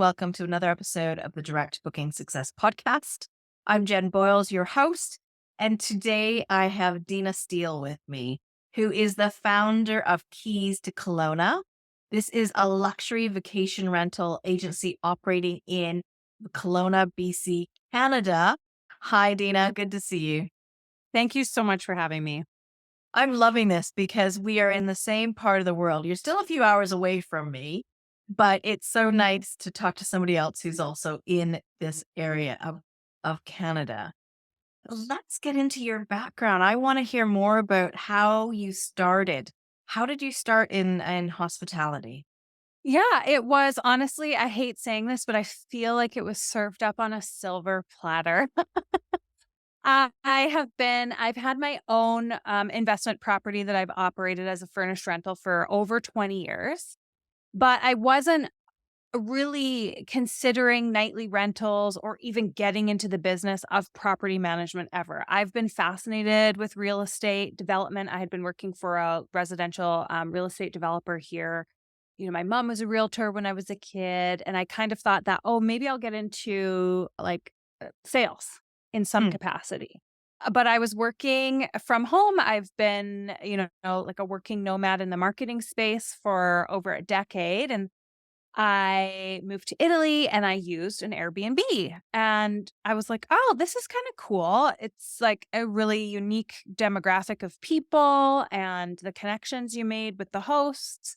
Welcome to another episode of the Direct Booking Success Podcast. I'm Jen Boyles, your host, and today I have Deana Steele with me, who is the founder of Keys to Kelowna. This is a luxury vacation rental agency operating in Kelowna, BC, Canada. Hi, Deana. Good to see you. Thank you so much for having me. I'm loving this because we are in the same part of the world. You're still a few hours away from me, but it's so nice to talk to somebody else who's also in this area of Canada. Let's get into your background. I want to hear more about how you started. How did you start in hospitality? Yeah, it was honestly, I hate saying this, but I feel like it was served up on a silver platter. I've had my own investment property that I've operated as a furnished rental for over 20 years, but I wasn't really considering nightly rentals or even getting into the business of property management ever. I've been fascinated with real estate development. I had been working for a residential real estate developer here. My mom was a realtor when I was a kid, and I kind of thought that, oh, maybe I'll get into sales in some Hmm. capacity. But I was working from home. I've been, like a working nomad in the marketing space for over a decade. And I moved to Italy and I used an Airbnb, and I was like, "Oh, this is kind of cool." It's like a really unique demographic of people and the connections you made with the hosts.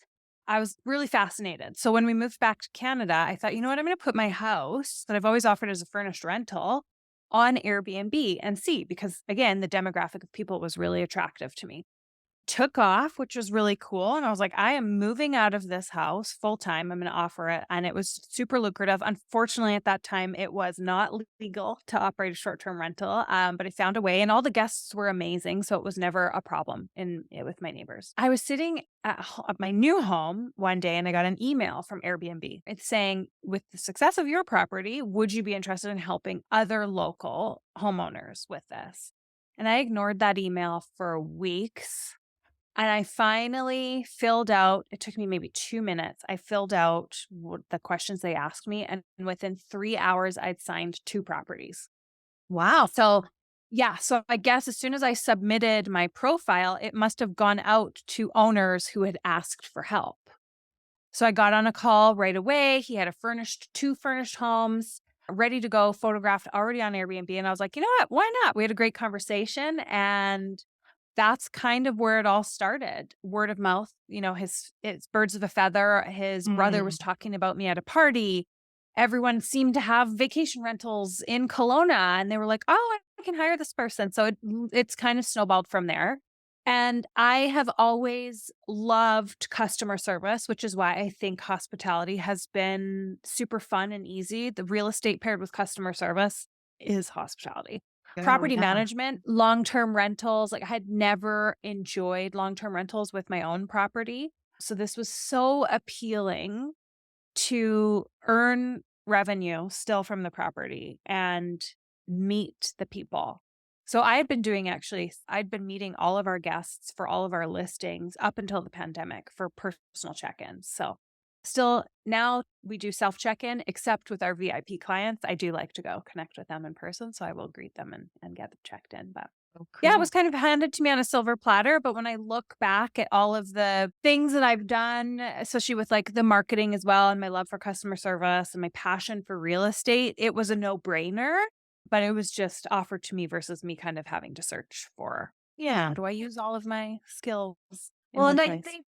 I was really fascinated. So when we moved back to Canada, I thought, you know what? I'm going to put my house that I've always offered as a furnished rental on Airbnb and see, because again, the demographic of people was really attractive to me. Took off, which was really cool, and I was like, "I am moving out of this house full time, I'm gonna offer it," and it was super lucrative. Unfortunately, at that time, it was not legal to operate a short-term rental, but I found a way, and all the guests were amazing, so it was never a problem with my neighbors. I was sitting at my new home one day, and I got an email from Airbnb. It's saying, "With the success of your property, would you be interested in helping other local homeowners with this?" And I ignored that email for weeks. And I finally filled out, it took me maybe 2 minutes. I filled out what the questions they asked me, and within 3 hours, I'd signed 2 properties. Wow. So, yeah, so I guess as soon as I submitted my profile, it must have gone out to owners who had asked for help. So I got on a call right away. He had 2 furnished homes ready to go, photographed, already on Airbnb, and I was like, "You know what? Why not?" We had a great conversation, and that's kind of where it all started. Word of mouth, it's birds of a feather. His brother Mm. was talking about me at a party. Everyone seemed to have vacation rentals in Kelowna, and they were like, "Oh, I can hire this person." So it's kind of snowballed from there. And I have always loved customer service, which is why I think hospitality has been super fun and easy. The real estate paired with customer service is hospitality. Oh, Property yeah. management, long-term rentals, like I had never enjoyed long-term rentals with my own property. So this was so appealing to earn revenue still from the property and meet the people. So I'd been meeting all of our guests for all of our listings up until the pandemic for personal check-ins. So still now we do self check-in, except with our VIP clients. I do like to go connect with them in person. So I will greet them and get them checked in. But Oh, yeah, it was cool. kind of handed to me on a silver platter, but when I look back at all of the things that I've done, especially with like the marketing as well and my love for customer service and my passion for real estate, it was a no-brainer, but it was just offered to me versus me kind of having to search for how Yeah. do I use all of my skills in Well, one and I place. think,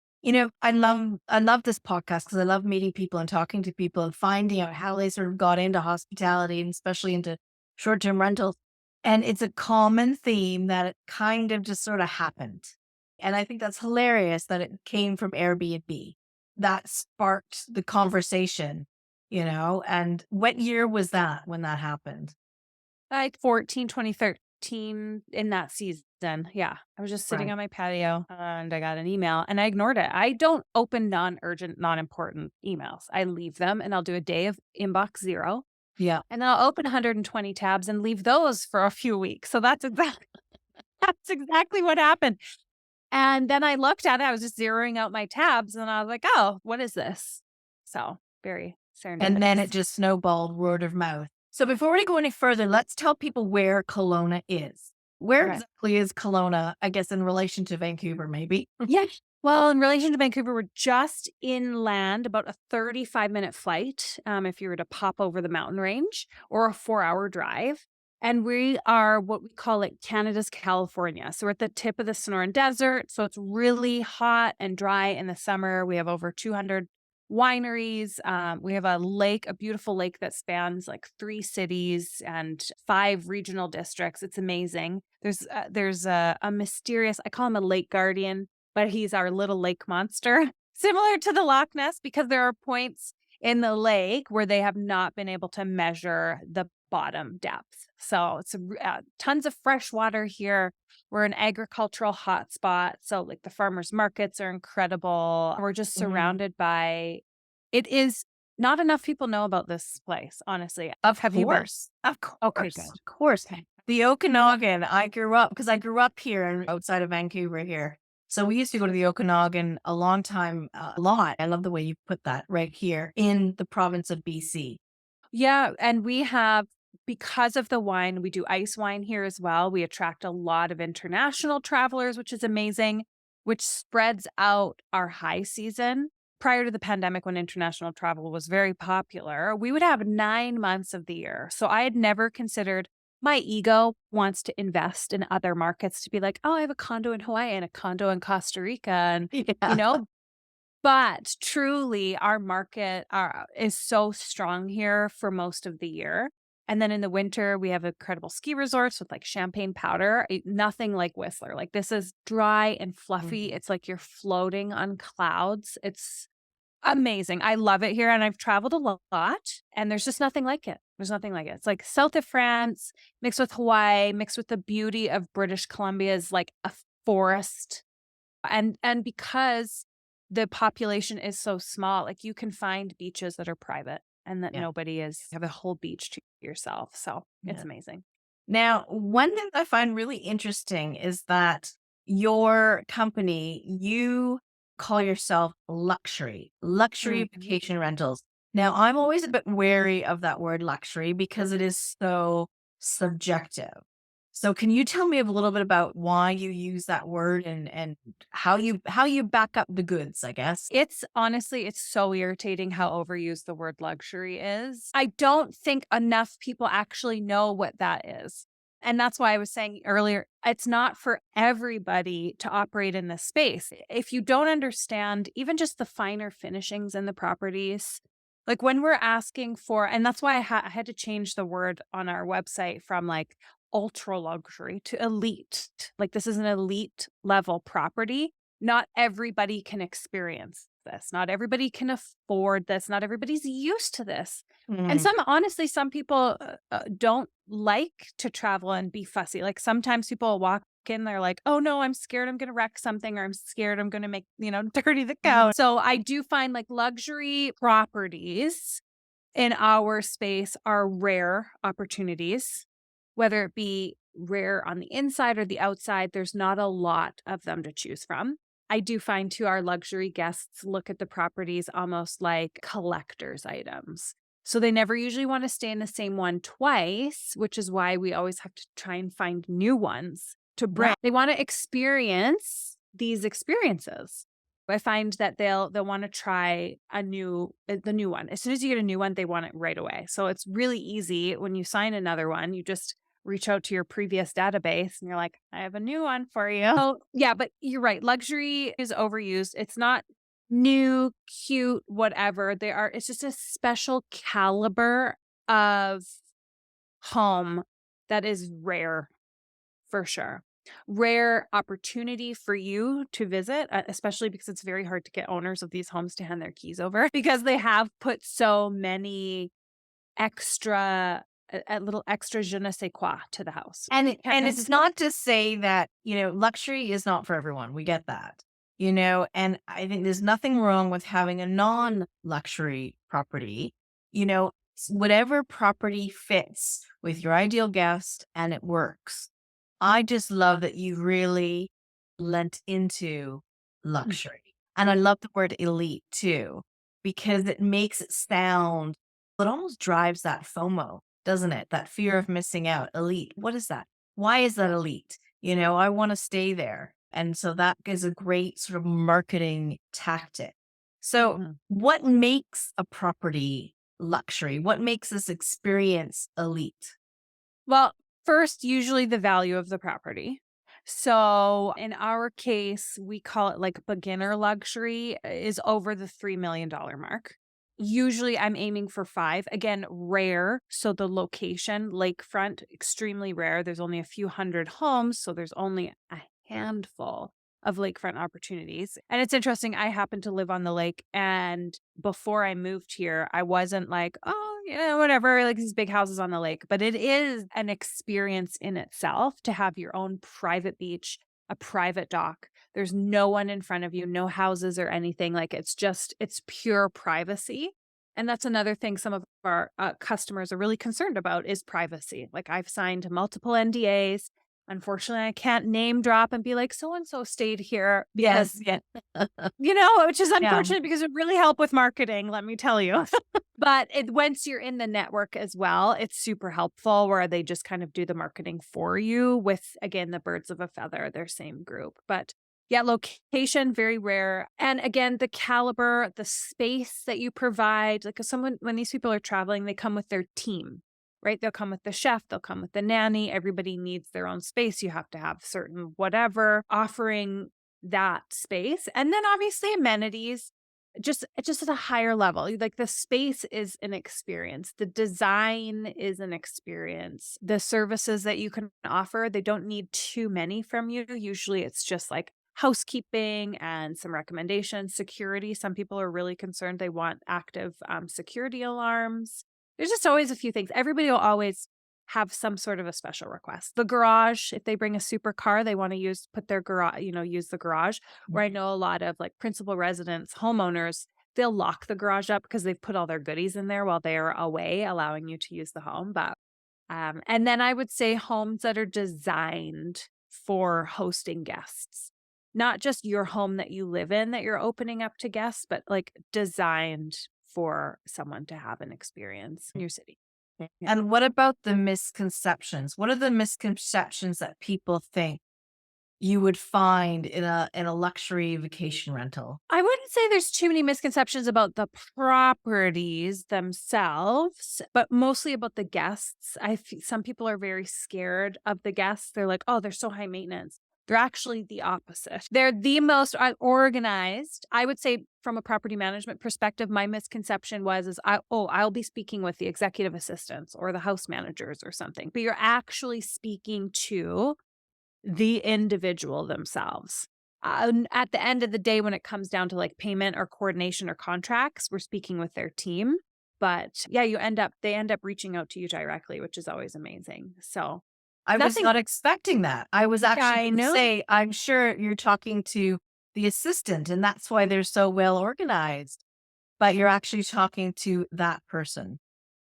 I love this podcast because I love meeting people and talking to people and finding out how they sort of got into hospitality and especially into short-term rentals. And it's a common theme that it kind of just sort of happened. And I think that's hilarious that it came from Airbnb. That sparked the conversation. And what year was that when that happened? Like 2013 in that season. Yeah. I was just sitting Right. on my patio and I got an email and I ignored it. I don't open non-urgent, non-important emails. I leave them and I'll do a day of inbox zero. Yeah. And then I'll open 120 tabs and leave those for a few weeks. So that's exactly what happened. And then I looked at it, I was just zeroing out my tabs and I was like, "Oh, what is this?" So, very And then it serendipitous. just snowballed word of mouth. So before we go any further, let's tell people where Kelowna is. Where Okay. exactly is Kelowna, I guess, in relation to Vancouver, maybe? Yeah. Well, in relation to Vancouver, we're just inland, about a 35-minute flight, if you were to pop over the mountain range, or a 4-hour drive. And we are what we call it Canada's California. So we're at the tip of the Sonoran Desert. So it's really hot and dry in the summer. We have over 200 wineries. We have a lake, a beautiful lake that spans like 3 cities and 5 regional districts. It's amazing. There's a mysterious, I call him a lake guardian, but he's our little lake monster, similar to the Loch Ness, because there are points in the lake where they have not been able to measure the bottom depth. So tons of fresh water here. We're an agricultural hotspot. So, like, the farmers markets are incredible. We're just Mhm. surrounded by it is not enough people know about this place, honestly. Of Have you been? course. Of Okay, course. good. Of course. Okay. The Okanagan, I grew up because I grew up here outside of Vancouver here. So we used to go to the Okanagan a long time, a lot. I love the way you put that right here in the province of BC. Yeah, and we have because of the wine, we do ice wine here as well. We attract a lot of international travelers, which is amazing, which spreads out our high season. Prior to the pandemic, when international travel was very popular, we would have 9 months of the year. So I had never considered my ego wants to invest in other markets to be like, oh, I have a condo in Hawaii and a condo in Costa Rica. And, you Yeah. know, but truly, our market is so strong here for most of the year. And then in the winter, we have incredible ski resorts with like champagne powder. Nothing like Whistler. Like, this is dry and fluffy. Mhm. It's like you're floating on clouds. It's amazing. I love it here. And I've traveled a lot, and there's just nothing like it. There's nothing like it. It's like south of France, mixed with Hawaii, mixed with the beauty of British Columbia is like a forest and because the population is so small, like, you can find beaches that are private and that Yeah. nobody is have a whole beach to yourself, so it's Yeah. amazing. Now, one thing I find really interesting is that your company, you call yourself luxury Mhm. vacation rentals. Now, I'm always a bit wary of that word luxury because it is so subjective. So can you tell me a little bit about why you use that word and how you back up the goods, I guess? It's so irritating how overused the word luxury is. I don't think enough people actually know what that is. And that's why I was saying earlier, it's not for everybody to operate in this space. If you don't understand even just the finer finishings in the properties, like when we're asking for, and that's why I had to change the word on our website from like ultra luxury to elite. Like, this is an elite level property. Not everybody can experience this. Not everybody can afford this. Not everybody's used to this. And Mm, honestly, some people don't like to travel and be fussy. Like, sometimes people will walk in, they're like, oh no, I'm scared I'm going to wreck something, or I'm scared I'm going to make, dirty the couch. So I do find like luxury properties in our space are rare opportunities, whether it be rare on the inside or the outside. There's not a lot of them to choose from. I do find too our luxury guests look at the properties almost like collector's items. So they never usually want to stay in the same one twice, which is why we always have to try and find new ones to bring. right. They want to experience these experiences. I find that they'll wanna try the new one. As soon as you get a new one, they want it right away. So it's really easy when you sign another one, you just reach out to your previous database and you're like, "I have a new one for you." Oh, yeah, but you're right, luxury is overused. It's not new, cute, whatever. It's just a special caliber of home that is rare. For sure. Rare opportunity for you to visit, especially because it's very hard to get owners of these homes to hand their keys over because they have put so many extra a little extra je ne sais quoi to the house. And it's not to say that, luxury is not for everyone. We get that. And I think there's nothing wrong with having a non-luxury property. Whatever property fits with your ideal guest and it works. I just love that you really lent into Mm, luxury. And I love the word elite too, because it makes it sound, it almost drives that FOMO, doesn't it? That fear of missing out. Elite. What is that? Why is that elite? I want to stay there. And so that is a great sort of marketing tactic. So, Mhm. what makes a property luxury? What makes this experience elite? Well, first, usually the value of the property. So in our case, we call it like beginner luxury is over the $3 million mark. Usually I'm aiming for five. Again, rare. So the location, lakefront, extremely rare. There's only a few hundred homes. So there's only a handful of lakefront opportunities. And it's interesting. I happen to live on the lake. And before I moved here, I wasn't like, oh, whatever, like these big houses on the lake. But it is an experience in itself to have your own private beach, a private dock. There's no one in front of you, no houses or anything. Like it's pure privacy. And that's another thing some of our customers are really concerned about is privacy. Like I've signed multiple NDAs. Unfortunately, I can't name drop and be like, so and so stayed here Yes, because, yeah. which is Yeah. unfortunate because it really helped with marketing, let me tell you. But once you're in the network as well, it's super helpful where they just kind of do the marketing for you with, again, the birds of a feather, their same group. But yeah, location, very rare. And again, the caliber, the space that you provide, like if someone, when these people are traveling, they come with their team, right? They'll come with the chef, they'll come with the nanny. Everybody needs their own space. You have to have certain whatever offering that space. And then obviously amenities just at a higher level. Like the space is an experience. The design is an experience. The services that you can offer, they don't need too many from you. Usually it's just like housekeeping and some recommendations, security. Some people are really concerned. They want active security alarms. There's just always a few things. Everybody will always have some sort of a special request. The garage, if they bring a super car, they want to put their garage, use the garage. Where I know a lot of like principal residents, homeowners, they'll lock the garage up because they've put all their goodies in there while they're away, allowing you to use the home. But and then I would say homes that are designed for hosting guests. Not just your home that you live in that you're opening up to guests, but like designed for someone to have an experience in your city. Yeah. And what about the misconceptions? What are the misconceptions that people think you would find in a luxury vacation rental? I wouldn't say there's too many misconceptions about the properties themselves, but mostly about the guests. Some people are very scared of the guests. They're like, "Oh, they're so high maintenance." They're actually the opposite. They're the most organized. I would say from a property management perspective, my misconception I'll be speaking with the executive assistants or the house managers or something. But you're actually speaking to the individual themselves. At the end of the day, when it comes down to like payment or coordination or contracts, we're speaking with their team. But yeah, they end up reaching out to you directly, which is always amazing. So I was nothing. not expecting that. I was Yeah, actually I going to know. say, I'm sure you're talking to the assistant, and that's why they're so well organized. But you're actually talking to that person.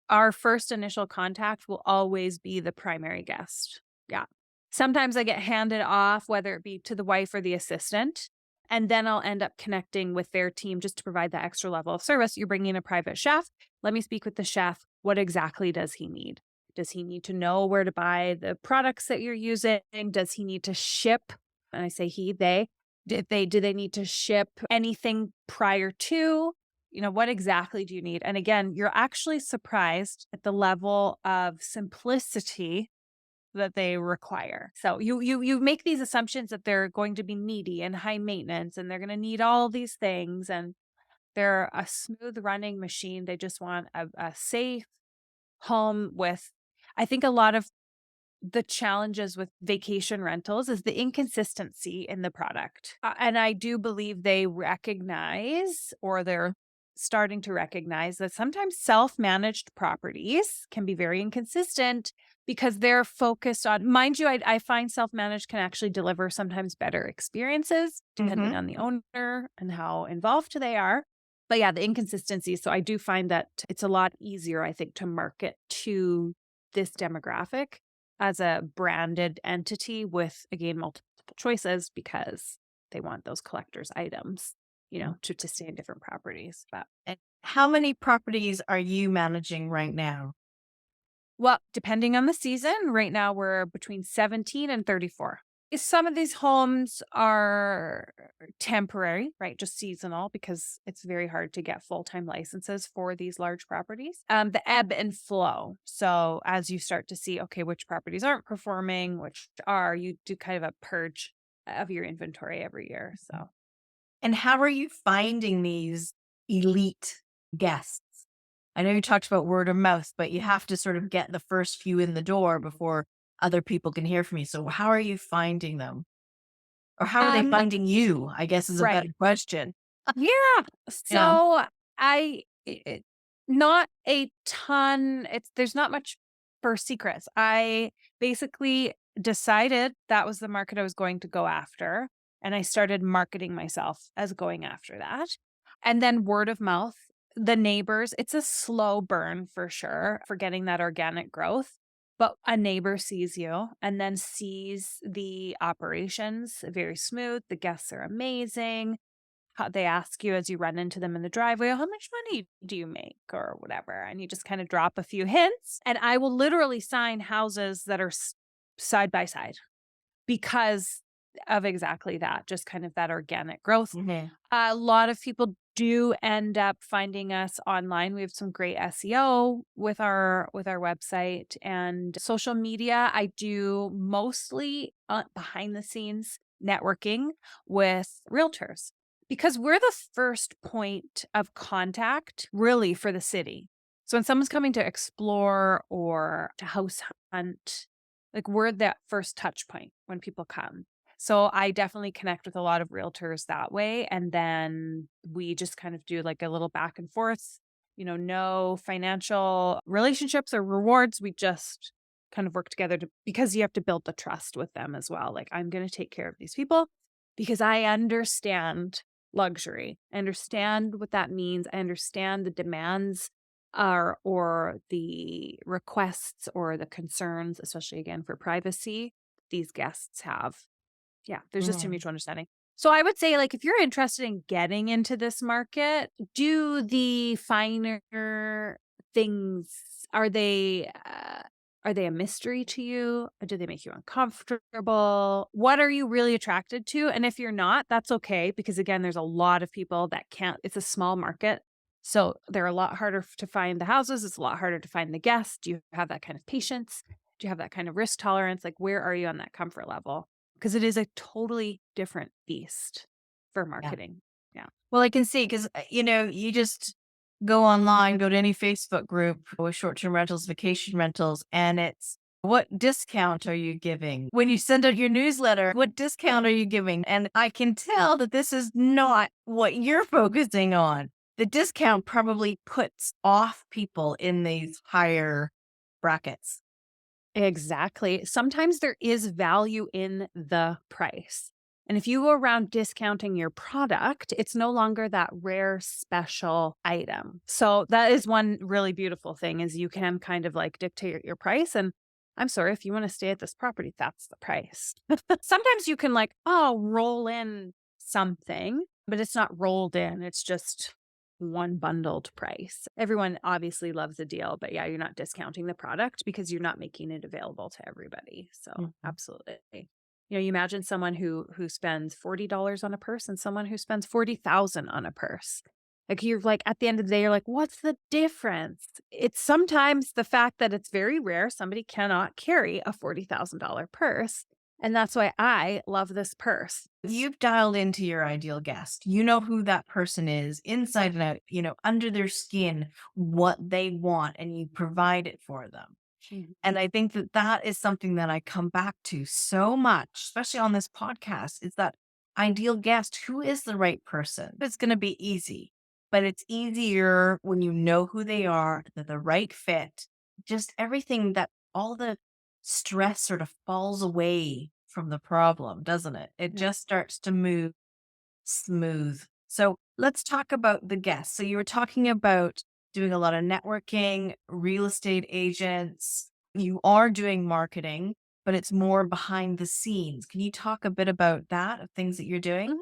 Our first initial contact will always be the primary guest. Yeah. Sometimes I get handed off, whether it be to the wife or the assistant, and then I'll end up connecting with their team just to provide that extra level of service. You're bringing in a private chef. Let me speak with the chef. What exactly does he need? Does he need to know where to buy the products that you're using? Does he need to ship? And I say he, they. Do they need to ship anything prior to? What exactly do you need? And again, you're actually surprised at the level of simplicity that they require. So you make these assumptions that they're going to be needy and high maintenance and they're going to need all these things and they're a smooth running machine. They just want a safe home with I think a lot of the challenges with vacation rentals is the inconsistency in the product. And I do believe they recognize or they're starting to recognize that sometimes self-managed properties can be very inconsistent because they're focused on, mind you, I find self-managed can actually deliver sometimes better experiences depending Hmm. on the owner and how involved they are. But yeah, the inconsistency. So I do find that it's a lot easier, I think, to market to this demographic as a branded entity with, again, multiple choices because they want those collector's items, to stay in different properties. But How many properties are you managing right now? Well, depending on the season, right now we're between 17 and 34. Some of these homes are temporary, right? Just seasonal because it's very hard to get full-time licenses for these large properties. The ebb and flow. So as you start to see, okay, which properties aren't performing, which are, you do kind of a purge of your inventory every year. So And how are you finding these elite guests? I know you talked about word of mouth, but you have to sort of get the first few in the door before other people can hear from you. So how are you finding them? Or how are they um finding you? I guess is a better right. question. Yeah. Yeah. So not a ton. There's not much for secrets. I basically decided that was the market I was going to go after. And I started marketing myself as going after that. And then word of mouth, the neighbors, it's a slow burn for sure for getting that organic growth. But a neighbor sees you and then sees the operations very smooth. The guests are amazing, how they ask you as you run into them in the driveway, "How much money do you make?" or whatever, and you just kinda drop a few hints, and I will literally sign houses that are side by side because of exactly that, just kind of that organic growth. Mhm. A lot of people do end up finding us online. We have some great SEO with our website and social media. I do mostly behind the scenes networking with realtors because we're the first point of contact really for the city. So when someone's coming to explore or to house hunt, like we're that first touch point when people come. So I definitely connect with a lot of realtors that way. And then we just kind of do like a little back and forth, no financial relationships or rewards. We just kind of work together because you have to build the trust with them as well. Like, I'm going to take care of these people because I understand luxury. I understand what that means. I understand the demands or the requests or the concerns, especially again for privacy, these guests have. Yeah, there's just a Mhm. mutual understanding. So I would say, like, if you're interested in getting into this market, do the finer things. Are they are they a mystery to you? Or do they make you uncomfortable? What are you really attracted to? And if you're not, that's okay because again, there's a lot of people that can't. It's a small market. So they're a lot harder to find the houses. It's a lot harder to find the guests. Do you have that kind of patience? Do you have that kind of risk tolerance? Like, where are you on that comfort level? Because it is a totally different beast for Yeah. marketing. Yeah. Well, I can see because, you just go online, go to any Facebook group with short-term rentals, vacation rentals, and it's what discount are you giving? When you send out your newsletter, what discount are you giving? And I can tell that this is not what you're focusing on. The discount probably puts off people in these higher brackets. Exactly. Sometimes there is value in the price. And if you go around discounting your product, it's no longer that rare special item. So that is one really beautiful thing is you can kind of like dictate your price and I'm sorry if you want to stay at this property, that's the price. Sometimes you can like, oh, roll in something, but it's not rolled in. It's just one bundled price. Everyone obviously loves a deal, but yeah, you're not discounting the product because you're not making it available to everybody. So, Mhm. absolutely. You imagine someone who spends $40 on a purse and someone who spends 40,000 on a purse. Like you're like at the end of the day you're like, "What's the difference?" It's sometimes the fact that it's very rare somebody cannot carry a $40,000 purse, and that's why I love this purse. You've dialed into your ideal guest. You know who that person is inside and out, under their skin, what they want, and you provide it for them. Mhm. And I think that that is something that I come back to so much, especially on this podcast, is that ideal guest. Who is the right person? It's going to be easy, but it's easier when you know who they are, they're the right fit, just everything that all the stress sort of falls away from the problem, doesn't it? It Yeah. just starts to move smooth. So let's talk about the guests. So you were talking about doing a lot of networking, real estate agents. You are doing marketing, but it's more behind the scenes. Can you talk a bit about that, of things that you're doing?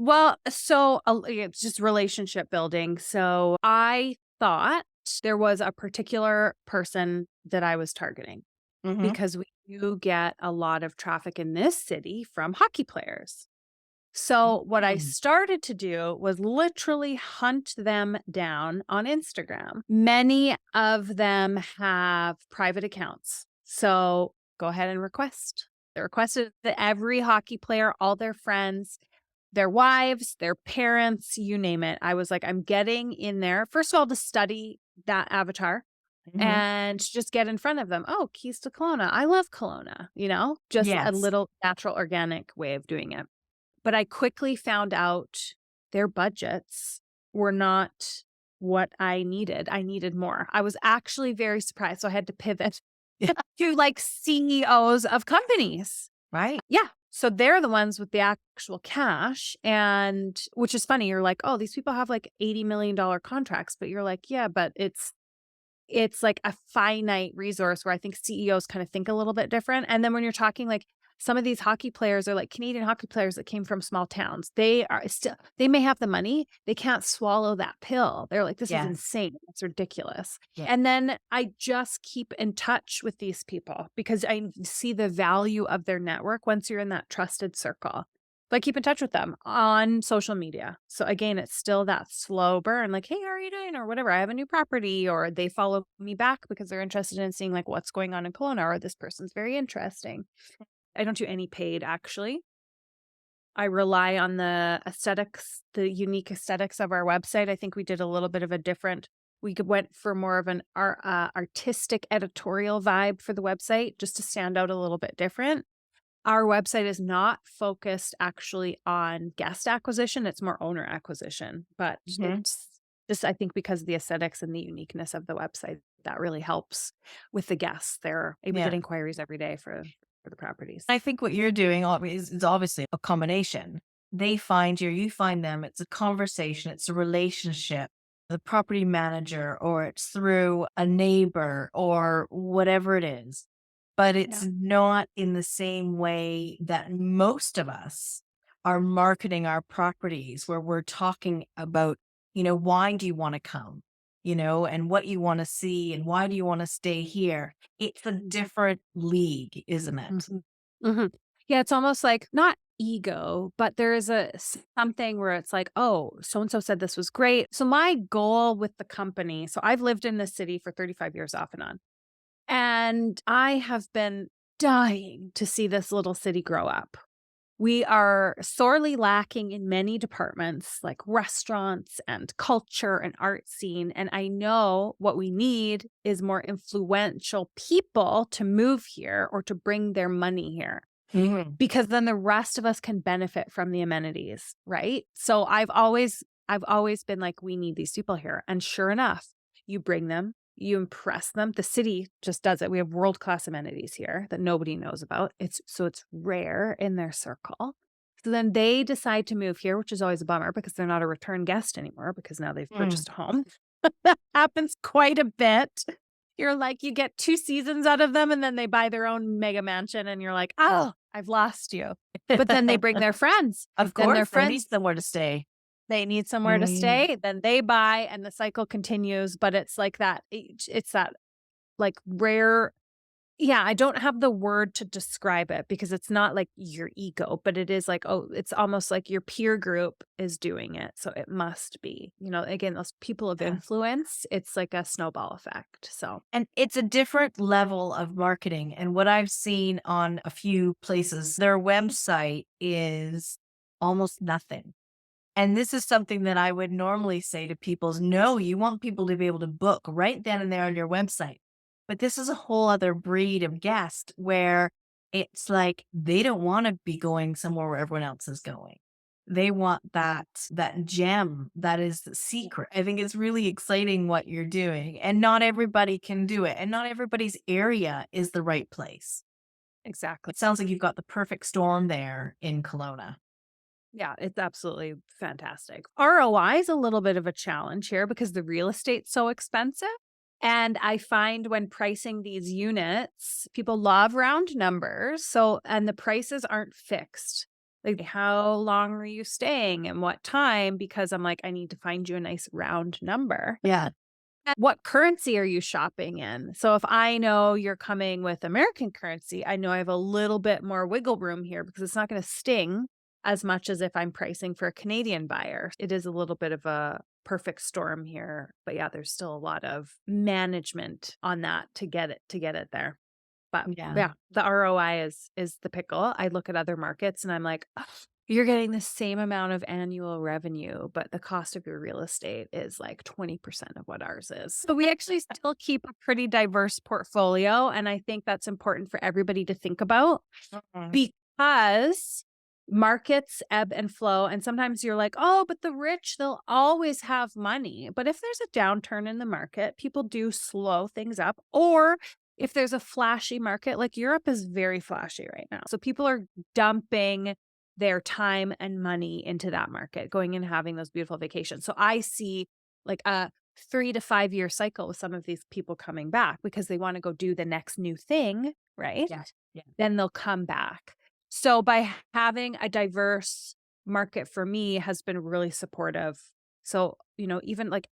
Well, so it's just relationship building. So I thought there was a particular person that I was targeting Mhm. because we do get a lot of traffic in this city from hockey players. So what I Mm. started to do was literally hunt them down on Instagram. Many of them have private accounts. So go ahead and request. They requested that every hockey player, all their friends, their wives, their parents, you name it. I was like, I'm getting in there, first of all, to study that avatar Mhm. and just get in front of them. Oh, keys to Kelowna. I love Kelowna, just a Yes. little natural, organic way of doing it. But I quickly found out their budgets were not what I needed. I needed more. I was actually very surprised. So I had to pivot Yeah. to like CEOs of companies. Right. Yeah. So they're the ones with the actual cash. And which is funny. You're like, oh, these people have like $80 million contracts. But you're like, yeah, but it's like a finite resource where I think CEOs kind of think a little bit different. And then when you're talking like some of these hockey players are like Canadian hockey players that came from small towns. They may have the money, they can't swallow that pill. They're like, this is Yes. insane. It's ridiculous. Yeah. And then I just keep in touch with these people because I see the value of their network once you're in that trusted circle. But I keep in touch with them on social media. So again, it's still that slow burn, like, hey, how are you doing? Or whatever. I have a new property, or they follow me back because they're interested in seeing like what's going on in Kelowna, or this person's very interesting. I don't do any paid actually. I rely on the aesthetics, the unique aesthetics of our website. I think we did a little bit of a different, went for more of an artistic editorial vibe for the website just to stand out a little bit different. Our website is not focused actually on guest acquisition, it's more owner acquisition, but Mhm. it's just I think because of the aesthetics and the uniqueness of the website, that really helps with the guests. We get Yeah. inquiries every day for the properties. I think what you're doing is obviously a combination. They find you, you find them. It's a conversation, it's a relationship. The property manager, or it's through a neighbor, or whatever it is. But it's Yeah. not in the same way that most of us are marketing our properties, where we're talking about, why do you want to come? And what you want to see, and why do you want to stay here? It's a different league, isn't it? Mhm. Mhm. Yeah, it's almost like not ego, but there is something where it's like, "Oh, so and so said this was great." So my goal with the company, so I've lived in this city for 35 years off and on. And I have been dying to see this little city grow up. We are sorely lacking in many departments like restaurants and culture and art scene. And I know what we need is more influential people to move here or to bring their money here Mhm. because then the rest of us can benefit from the amenities, right? So I've always been like, we need these people here. And sure enough, you bring them, you impress them. The city just does it. We have world-class amenities here that nobody knows about. It's rare in their circle. So then they decide to move here, which is always a bummer because they're not a return guest anymore because now they've Mm. purchased a home. That happens quite a bit. You're like, you get 2 seasons out of them, and then they buy their own mega mansion, and you're like, "Oh, I've lost you." But then they bring their friends. Of Then their course, they need friends somewhere to stay. they need somewhere to Mm. stay, then they buy, and the cycle continues, but it's like that it's that, like, rare. Yeah, I don't have the word to describe it because it's not like your ego, but it is like, oh, it's almost like your peer group is doing it, so it must be. Again, those people of Yeah. influence, it's like a snowball effect, so And it's a different level of marketing. And what I've seen on a few places, their website is almost nothing. And this is something that I would normally say to people is, no, you want people to be able to book right then and there on your website. But this is a whole other breed of guest, where it's like they don't want to be going somewhere where everyone else is going. They want that gem that is the secret. I think it's really exciting what you're doing, and not everybody can do it, and not everybody's area is the right place. exactly. It sounds like you've got the perfect storm there in Kelowna. Yeah, it's absolutely fantastic. ROI is a little bit of a challenge here because the real estate's so expensive. And I find when pricing these units, people love round numbers. So, and the prices aren't fixed. Like, how long are you staying and what time? Because I'm like, I need to find you a nice round number. Yeah. What currency are you shopping in? So if I know you're coming with American currency, I know I have a little bit more wiggle room here because it's not going to sting as much as if I'm pricing for a Canadian buyer. It is a little bit of a perfect storm here, but yeah, there's still a lot of management on that to get it there. But Yeah. yeah, the ROI is the pickle. I look at other markets and I'm like, "Ugh, you're getting the same amount of annual revenue, but the cost of your real estate is like 20% of what ours is." So we actually still keep a pretty diverse portfolio. And I think that's important for everybody to think about Mhm. because markets ebb and flow. And sometimes you're like, oh, but the rich, they'll always have money. But if there's a downturn in the market, people do slow things up. Or if there's a flashy market, like Europe is very flashy right now. So people are dumping their time and money into that market, going and having those beautiful vacations. So I see like a 3 to 5 year cycle with some of these people coming back because they want to go do the next new thing, right? Yeah. Yeah. Then they'll come back. So by having a diverse market for me has been really supportive. So, even like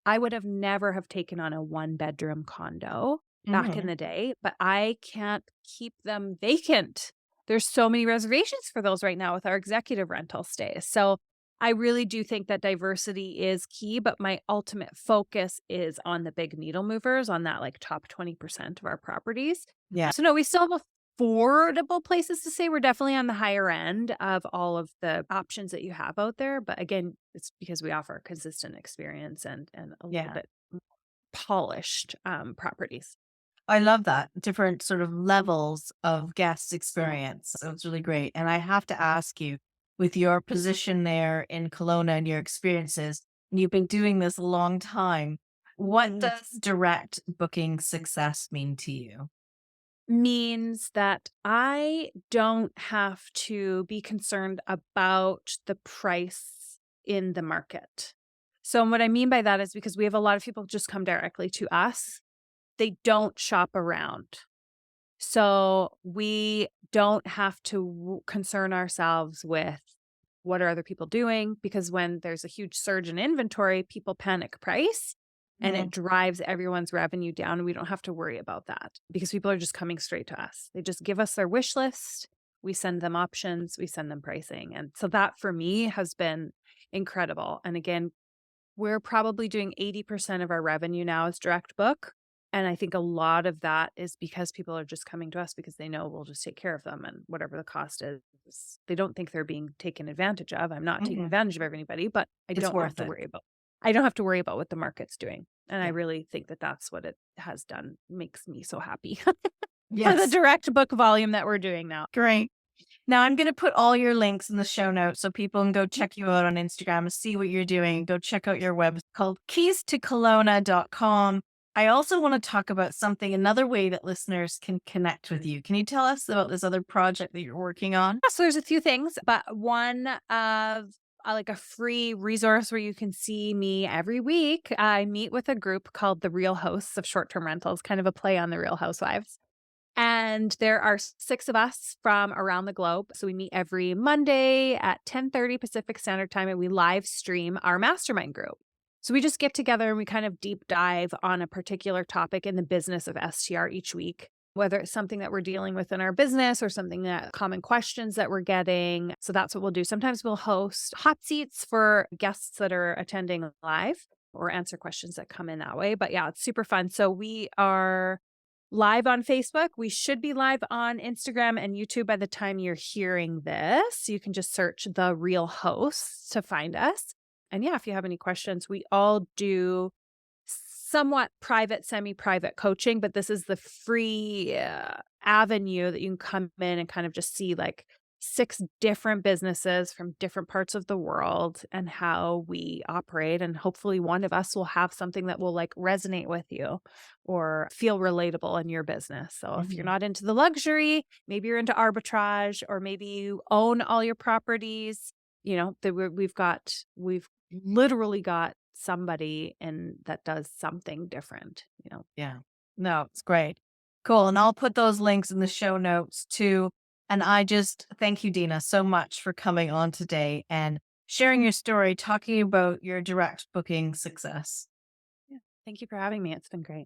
I would have never have taken on a one-bedroom condo back in Mhm. the day, but I can't keep them vacant. There's so many reservations for those right now with our executive rental stays. So I really do think that diversity is key, but my ultimate focus is on the big needle movers, on that like top 20% of our properties. Yeah. So no, we still have affordable places to stay. We're definitely on the higher end of all of the options that you have out there. But again, it's because we offer a consistent experience and a little Yeah. bit polished properties. I love that. Different sort of levels of guest experience. So it's really great. And I have to ask you, with your position there in Kelowna and your experiences, and you've been doing this a long time, what does direct booking success mean to you? Means that I don't have to be concerned about the price in the market. So what I mean by that is because we have a lot of people just come directly to us. They don't shop around. So we don't have to concern ourselves with what are other people doing because when there's a huge surge in inventory, people panic price and it Mhm. drives everyone's revenue down. We don't have to worry about that because people are just coming straight to us. They just give us their wish list. We send them options, we send them pricing. And so that for me has been incredible. And again, we're probably doing 80% of our revenue now is direct book. And I think a lot of that is because people are just coming to us because they know we'll just take care of them and whatever the cost is, they don't think they're being taken advantage of. I'm not taking Mhm. advantage of anybody, but It's worth it. I don't have to worry about what the market's doing. And I Yeah. really think that that's what it has done. Makes me so happy for the Yes. direct book volume that we're doing now. Great. Now I'm going to put all your links in the show notes so people can go check you out on Instagram and see what you're doing. Go check out your web called keystokelowna.com. I also want to talk about something, another way that listeners can connect with you. Can you tell us about this other project that you're working on? Yeah, so there's a few things, but one of like a free resource where you can see me every week. I meet with a group called the Real Hosts of Short-Term Rentals, kind of a play on the Real Housewives. And there are 6 of us from around the globe. So we meet every Monday at 10:30 Pacific Standard Time and we live stream our mastermind group. So we just get together and we kind of deep dive on a particular topic in the business of STR each week, whether it's something that we're dealing with in our business or something that common questions that we're getting. So that's what we'll do. Sometimes we'll host hot seats for guests that are attending live or answer questions that come in that way. But yeah, it's super fun. So we are live on Facebook. We should be live on Instagram and YouTube by the time you're hearing this. You can just search The Real Hosts to find us. And yeah, if you have any questions, we all do somewhat private, semi-private coaching, but this is the free avenue that you can come in and kind of just see like 6 different businesses from different parts of the world and how we operate. And hopefully one of us will have something that will like resonate with you or feel relatable in your business. So if you're Mhm. not into the luxury, maybe you're into arbitrage, or maybe you own all your properties, we've literally got somebody and that does something different. Yeah. No, it's great. Cool. And I'll put those links in the show notes too. And I just thank you, Dina, so much for coming on today and sharing your story, talking about your direct booking success. Yeah. Thank you for having me. It's been great.